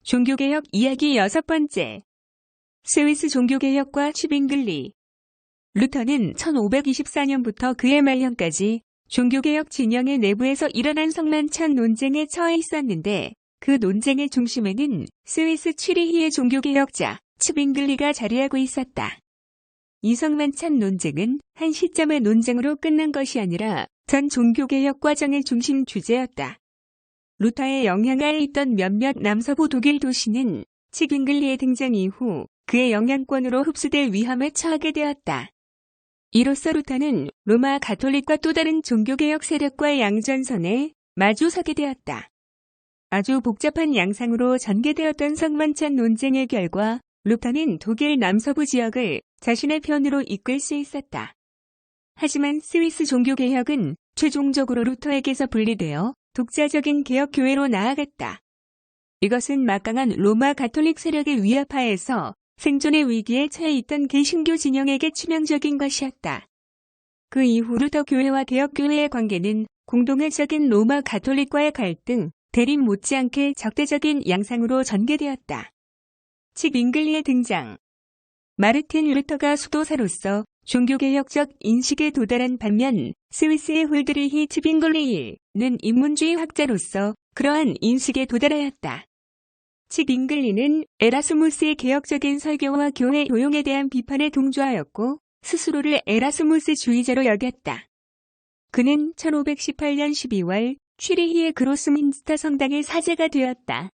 종교개혁 이야기 6번째. 스위스 종교개혁과 츠빙글리. 루터는 1524년부터 그해 말년까지 종교개혁 진영의 내부에서 일어난 성만찬 논쟁에 처해 있었는데 그 논쟁의 중심에는 스위스 취리히의 종교개혁자 츠빙글리가 자리하고 있었다. 이 성만찬 논쟁은 한 시점의 논쟁으로 끝난 것이 아니라 전 종교개혁 과정의 중심 주제였다. 루터의 영향하에 있던 몇몇 남서부 독일 도시는 츠빙글리의 등장 이후 그의 영향권으로 흡수될 위험에 처하게 되었다. 이로써 루터는 로마 가톨릭과 또 다른 종교개혁 세력과의 양전선에 마주서게 되었다. 아주 복잡한 양상으로 전개되었던 성만찬 논쟁의 결과 루터는 독일 남서부 지역을 자신의 편으로 이끌 수 있었다. 하지만 스위스 종교개혁은 최종적으로 루터에게서 분리되어 독자적인 개혁교회로 나아갔다. 이것은 막강한 로마 가톨릭 세력의 위압하에서 생존의 위기에 처해 있던 개신교 진영에게 치명적인 것이었다. 그 이후 루터 교회와 개혁교회의 관계는 공동회적인 로마 가톨릭과의 갈등, 대립 못지않게 적대적인 양상으로 전개되었다. 츠빙글리의 등장. 마르틴 루터가 수도사로서 종교개혁적 인식에 도달한 반면 스위스의 홀드리히 츠빙글리는 인문주의 학자로서 그러한 인식에 도달하였다. 츠빙글리는 에라스무스의 개혁적인 설교와 교회 교용에 대한 비판에 동조하였고 스스로를 에라스무스주의자로 여겼다. 그는 1518년 12월 취리히의 그로스민스터 성당의 사제가 되었다.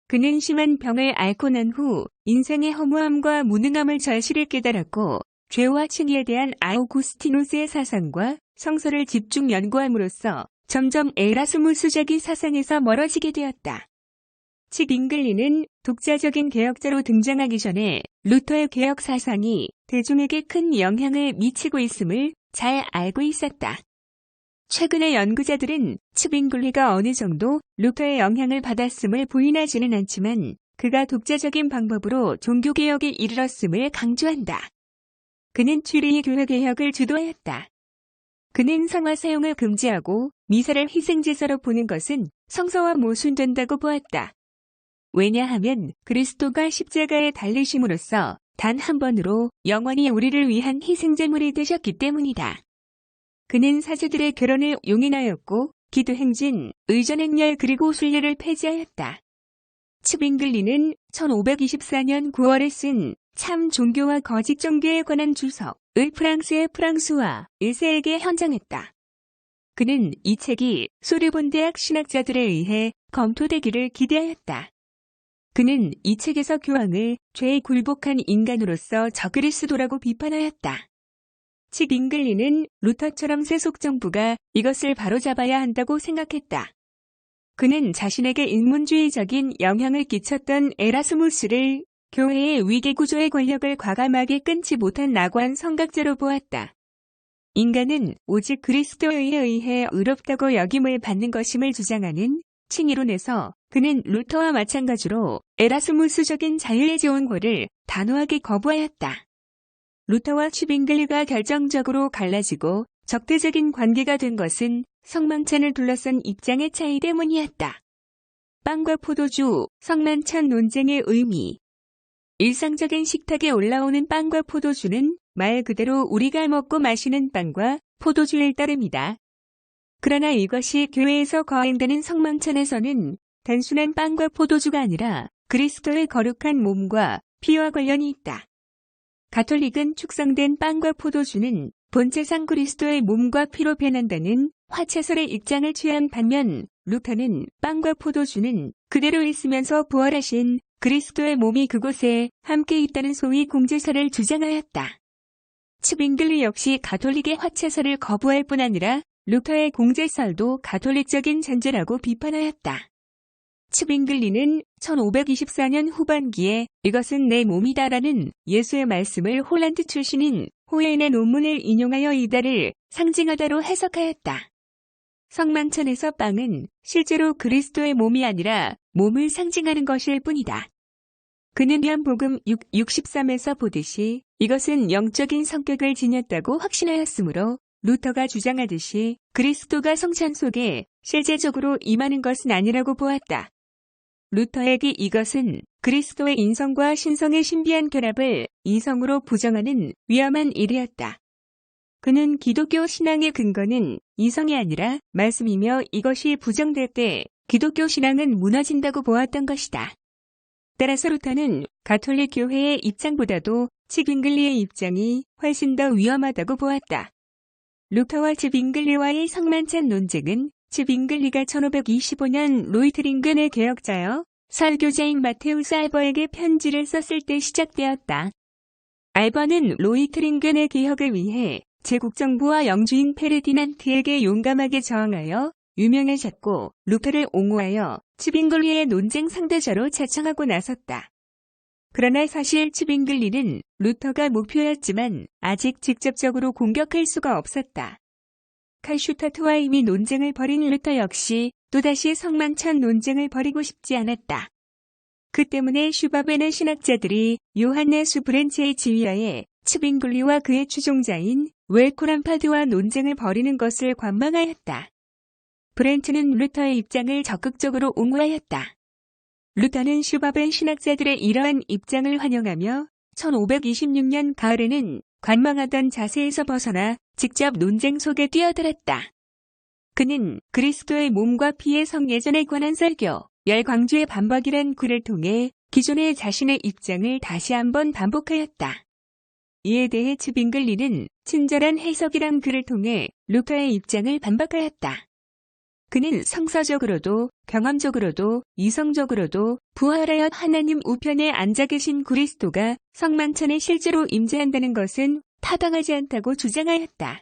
그는 심한 병을 앓고 난 후 인생의 허무함과 무능함을 절실히 깨달았고 죄와 칭의에 대한 아우구스티누스의 사상과 성서를 집중 연구함으로써 점점 에라스무스적인 사상에서 멀어지게 되었다. 츠빙글리는 독자적인 개혁자로 등장하기 전에 루터의 개혁 사상이 대중에게 큰 영향을 미치고 있음을 잘 알고 있었다. 최근의 연구자들은 츠빙글리가 어느 정도 루터의 영향을 받았음을 부인하지는 않지만 그가 독자적인 방법으로 종교개혁에 이르렀음을 강조한다. 그는 취리히 교회 개혁을 주도하였다. 그는 성화 사용을 금지하고 미사를 희생제사로 보는 것은 성서와 모순된다고 보았다. 왜냐하면 그리스도가 십자가에 달리심으로써 단 한 번으로 영원히 우리를 위한 희생제물이 되셨기 때문이다. 그는 사제들의 결혼을 용인하였고 기도행진, 의전행렬 그리고 순례를 폐지하였다. 츠빙글리는 1524년 9월에 쓴 참 종교와 거짓 종교에 관한 주석을 프랑스의 프랑스와 1세에게 헌정했다. 그는 이 책이 소르본 대학 신학자들에 의해 검토되기를 기대하였다. 그는 이 책에서 교황을 죄에 굴복한 인간으로서 저그리스도라고 비판하였다. 츠빙글리는 루터처럼 세속 정부가 이것을 바로잡아야 한다고 생각했다. 그는 자신에게 인문주의적인 영향을 끼쳤던 에라스무스를 교회의 위계구조의 권력을 과감하게 끊지 못한 낙원 성각자로 보았다. 인간은 오직 그리스도에 의해 의롭다고 여김을 받는 것임을 주장하는 칭의론에서 그는 루터와 마찬가지로 에라스무스적인 자유의 제원권을 단호하게 거부하였다. 루터와 츠빙글리가 결정적으로 갈라지고 적대적인 관계가 된 것은 성만찬을 둘러싼 입장의 차이 때문이었다. 빵과 포도주, 성만찬 논쟁의 의미. 일상적인 식탁에 올라오는 빵과 포도주는 말 그대로 우리가 먹고 마시는 빵과 포도주일 따름이다. 그러나 이것이 교회에서 거행되는 성만찬에서는 단순한 빵과 포도주가 아니라 그리스도의 거룩한 몸과 피와 관련이 있다. 가톨릭은 축성된 빵과 포도주는 본체상 그리스도의 몸과 피로 변한다는 화채설의 입장을 취한 반면 루터는 빵과 포도주는 그대로 있으면서 부활하신 그리스도의 몸이 그곳에 함께 있다는 소위 공제설을 주장하였다. 츠빙글리 역시 가톨릭의 화채설을 거부할 뿐 아니라 루터의 공제설도 가톨릭적인 잔재라고 비판하였다. 츠빙글리는 1524년 후반기에 이것은 내 몸이다라는 예수의 말씀을 홀란드 출신인 호에인의 논문을 인용하여 이달을 상징하다로 해석하였다. 성만찬에서 빵은 실제로 그리스도의 몸이 아니라 몸을 상징하는 것일 뿐이다. 그는 요한복음 6:63에서 보듯이 이것은 영적인 성격을 지녔다고 확신하였으므로 루터가 주장하듯이 그리스도가 성찬 속에 실제적으로 임하는 것은 아니라고 보았다. 루터에게 이것은 그리스도의 인성과 신성의 신비한 결합을 이성으로 부정하는 위험한 일이었다. 그는 기독교 신앙의 근거는 이성이 아니라 말씀이며 이것이 부정될 때 기독교 신앙은 무너진다고 보았던 것이다. 따라서 루터는 가톨릭 교회의 입장보다도 칩잉글리의 입장이 훨씬 더 위험하다고 보았다. 루터와 칩잉글리와의 성만찬 논쟁은 칩잉글리가 1525년 로이트링겐의 개혁자여 설교자인 마테우스 알버에게 편지를 썼을 때 시작되었다. 알버는 로이트링겐의 개혁을 위해 제국정부와 영주인 페르디난트에게 용감하게 저항하여 유명해졌고 루터를 옹호하여 칩잉글리의 논쟁 상대자로 자청하고 나섰다. 그러나 사실 칩잉글리는 루터가 목표였지만 아직 직접적으로 공격할 수가 없었다. 칼슈타트와 이미 논쟁을 벌인 루터 역시 또다시 성만찬 논쟁을 벌이고 싶지 않았다. 그 때문에 슈바베는 신학자들이 요한네스 브렌츠의 지휘하에 칩잉글리와 그의 추종자인 웰코람파드와 논쟁을 벌이는 것을 관망하였다. 브렌츠는 루터의 입장을 적극적으로 옹호하였다. 루터는 슈바벤 신학자들의 이러한 입장을 환영하며 1526년 가을에는 관망하던 자세에서 벗어나 직접 논쟁 속에 뛰어들었다. 그는 그리스도의 몸과 피의 성예전에 관한 설교, 열광주의 반박이란 글을 통해 기존의 자신의 입장을 다시 한번 반복하였다. 이에 대해 칩잉글리는 친절한 해석이란 글을 통해 루터의 입장을 반박하였다. 그는 성서적으로도 경험적으로도 이성적으로도 부활하여 하나님 우편에 앉아 계신 그리스도가 성만찬에 실제로 임재한다는 것은 타당하지 않다고 주장하였다.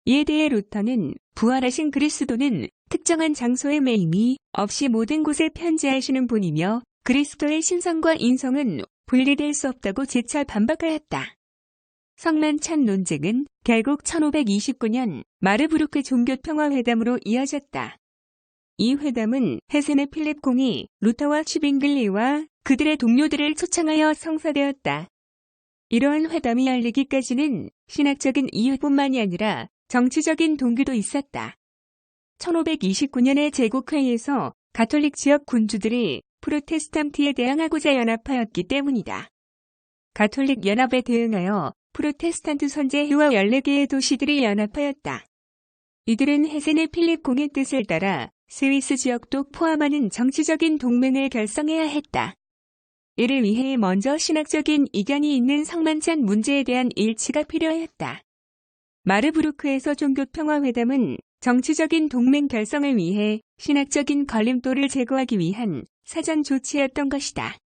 이에 대해 루터는 부활하신 그리스도는 특정한 장소에 매임이 없이 모든 곳에 편재하시는 분이며 그리스도의 신성과 인성은 분리될 수 없다고 재차 반박하였다. 성만찬 논쟁은 결국 1529년 마르부르크 종교평화회담으로 이어졌다. 이 회담은 헤센의 필립 공이 루터와 칩잉글리와 그들의 동료들을 초청하여 성사되었다. 이러한 회담이 열리기까지는 신학적인 이유뿐만이 아니라 정치적인 동기도 있었다. 1529년의 제국회의에서 가톨릭 지역 군주들이 프로테스탄트에 대항하고자 연합하였기 때문이다. 가톨릭 연합에 대응하여 프로테스탄트 선제회와 14개의 도시들이 연합하였다. 이들은 헤센의 필립 공의 뜻을 따라 스위스 지역도 포함하는 정치적인 동맹을 결성해야 했다. 이를 위해 먼저 신학적인 이견이 있는 성만찬 문제에 대한 일치가 필요했다. 마르부르크에서 종교평화회담은 정치적인 동맹 결성을 위해 신학적인 걸림돌을 제거하기 위한 사전 조치였던 것이다.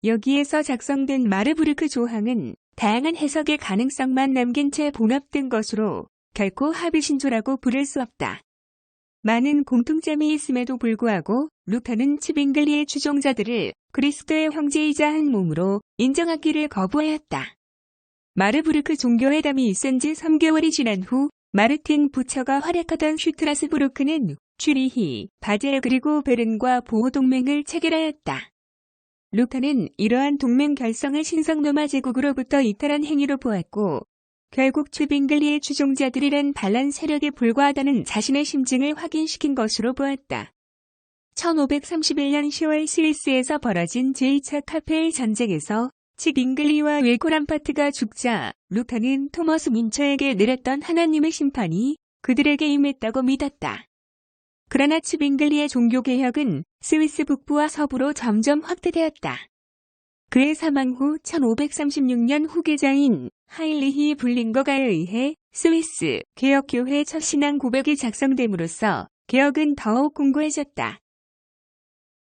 여기에서 작성된 마르부르크 조항은 다양한 해석의 가능성만 남긴 채 봉합된 것으로 결코 합의신조라고 부를 수 없다. 많은 공통점이 있음에도 불구하고 루터는 칩잉글리의 추종자들을 그리스도의 형제이자 한 몸으로 인정하기를 거부하였다. 마르부르크 종교회담이 있은 지 3개월이 지난 후 마르틴 부처가 활약하던 슈트라스부르크는 츄리히, 바젤 그리고 베른과 보호동맹을 체결하였다. 루터는 이러한 동맹 결성을 신성로마 제국으로부터 이탈한 행위로 보았고 결국 칩잉글리의 추종자들이란 반란 세력에 불과하다는 자신의 심증을 확인시킨 것으로 보았다. 1531년 10월 스위스에서 벌어진 제2차 카페일 전쟁에서 칩잉글리와 웰코람파트가 죽자 루터는 토머스 윈처에게 내렸던 하나님의 심판이 그들에게 임했다고 믿었다. 그러나 칩잉글리의 종교개혁은 스위스 북부와 서부로 점점 확대되었다. 그의 사망 후 1536년 후계자인 하인리히 블링거가에 의해 스위스 개혁교회 첫 신앙 고백이 작성됨으로써 개혁은 더욱 공고해졌다.